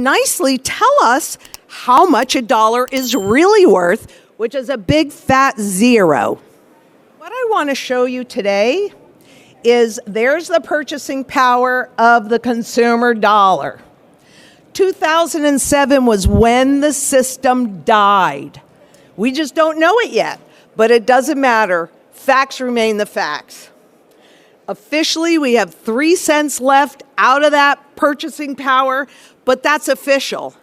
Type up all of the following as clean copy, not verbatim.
nicely tell us how much a dollar is really worth, which is a big fat zero. What I want to show you today is there's the purchasing power of the consumer dollar. 2007 was when the system died. We just don't know it yet, but it doesn't matter. Facts remain the facts. Officially, we have 3 cents left out of that purchasing power, but that's official.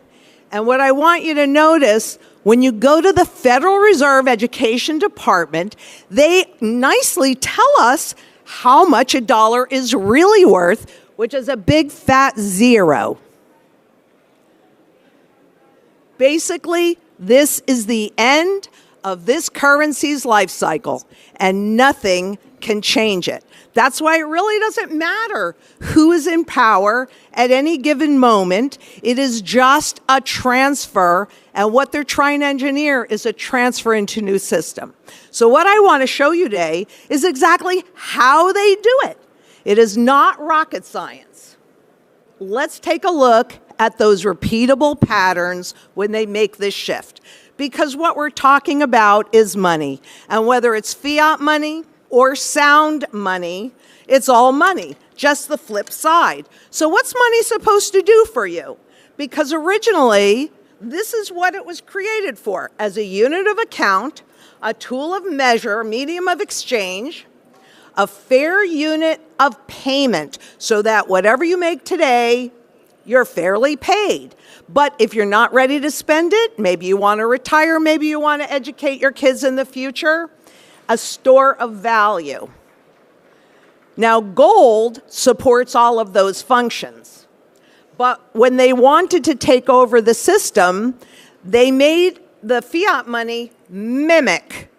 And what I want you to notice, when you go to the Federal Reserve Education Department, they nicely tell us how much a dollar is really worth, which is a big fat zero. Basically, this is the end of this currency's life cycle, and nothing can change it. That's why it really doesn't matter who is in power at any given moment. It is just a transfer, and what they're trying to engineer is a transfer into a new system. So what I want to show you today is exactly how they do it. It is not rocket science. Let's take a look at those repeatable patterns when they make this shift. Because what we're talking about is money. And whether it's fiat money or sound money, it's all money, just the flip side. So what's money supposed to do for you? Because originally, this is what it was created for, as a unit of account, a tool of measure, medium of exchange, a fair unit of payment, so that whatever you make today, you're fairly paid. But if you're not ready to spend it, maybe you want to retire, maybe you want to educate your kids in the future, a store of value. Now, gold supports all of those functions. But when they wanted to take over the system, they made the fiat money mimic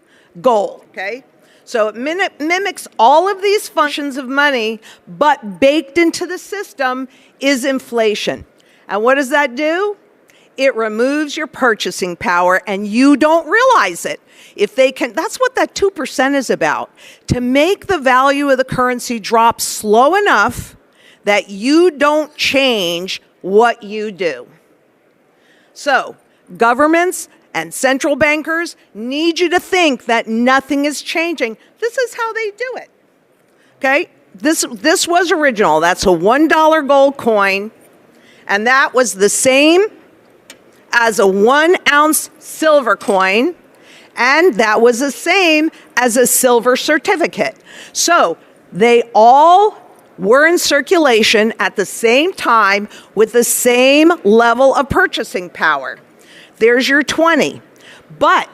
gold, okay? So it mimics all of these functions of money, but baked into the system is inflation. And what does that do? It removes your purchasing power, and you don't realize it. If they can, that's what that 2% is about, to make the value of the currency drop slow enough that you don't change what you do. So governments and central bankers need you to think that nothing is changing. This is how they do it. Okay? This was original. That's a $1 gold coin, and that was the same as a 1 ounce silver coin, and that was the same as a silver certificate. So they all were in circulation at the same time with the same level of purchasing power. There's your 20. But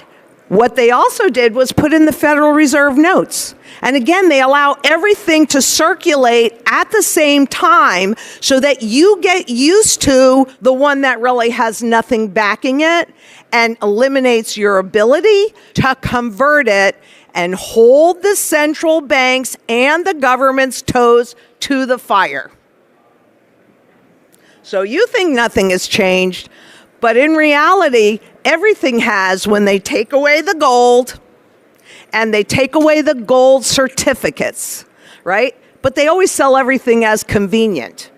what they also did was put in the Federal Reserve notes. And again, they allow everything to circulate at the same time so that you get used to the one that really has nothing backing it and eliminates your ability to convert it and hold the central banks and the government's toes to the fire. So you think nothing has changed, but in reality, everything has when they take away the gold and they take away the gold certificates, right? But they always sell everything as convenient.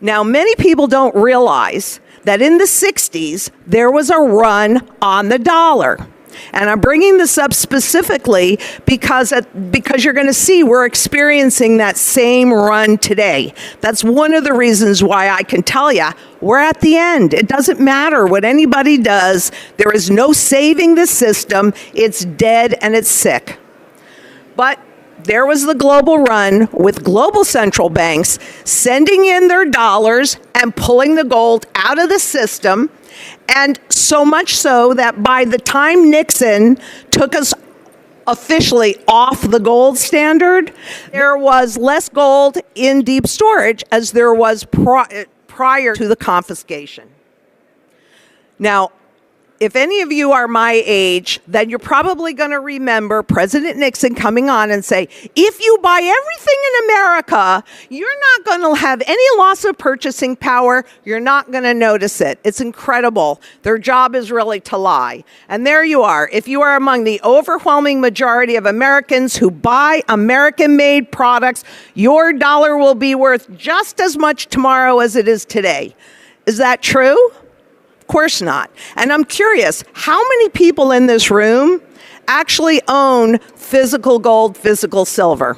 Now, many people don't realize that in the 60s, there was a run on the dollar. And I'm bringing this up specifically because you're going to see we're experiencing that same run today. That's one of the reasons why I can tell you we're at the end. It doesn't matter what anybody does. There is no saving the system. It's dead and it's sick. But there was the global run with global central banks sending in their dollars and pulling the gold out of the system. And so much so that by the time Nixon took us officially off the gold standard, there was less gold in deep storage as there was prior to the confiscation. Now, if any of you are my age, then you're probably going to remember President Nixon coming on and say, if you buy everything in America, you're not going to have any loss of purchasing power. You're not going to notice it. It's incredible. Their job is really to lie. And there you are. If you are among the overwhelming majority of Americans who buy American-made products, your dollar will be worth just as much tomorrow as it is today. Is that true? Of course not. And I'm curious, how many people in this room actually own physical gold, physical silver?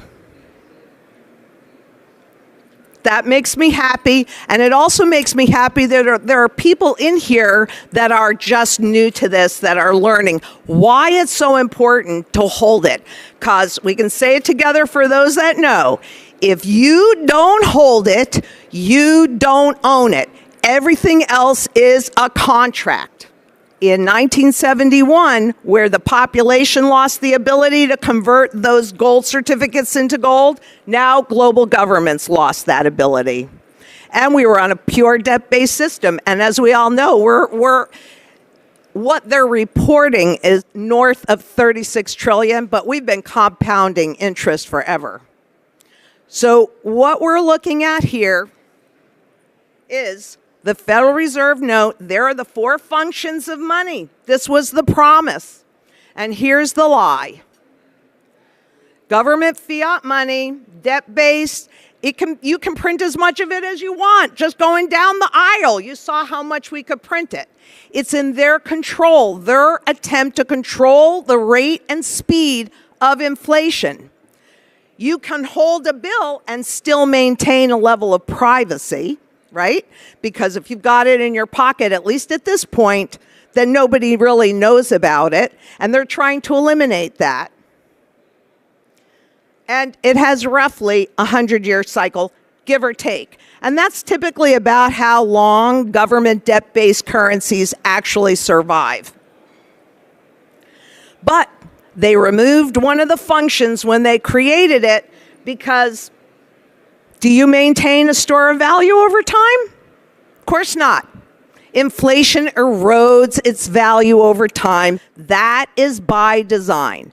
That makes me happy, and it also makes me happy that there are people in here that are just new to this, that are learning why it's so important to hold it. Because we can say it together for those that know. If you don't hold it, you don't own it. Everything else is a contract. In 1971, where the population lost the ability to convert those gold certificates into gold, now global governments lost that ability. And we were on a pure debt-based system. And as we all know, what they're reporting is north of 36 trillion, but we've been compounding interest forever. So what we're looking at here is the Federal Reserve note. There are the four functions of money. This was the promise. And here's the lie. Government fiat money, debt-based, you can print as much of it as you want. Just going down the aisle, you saw how much we could print it. It's in their control, their attempt to control the rate and speed of inflation. You can hold a bill and still maintain a level of privacy, right? Because if you've got it in your pocket, at least at this point, then nobody really knows about it. And they're trying to eliminate that. And it has roughly a 100-year cycle, give or take. And that's typically about how long government debt-based currencies actually survive. But they removed one of the functions when they created it because do you maintain a store of value over time? Of course not. Inflation erodes its value over time. That is by design.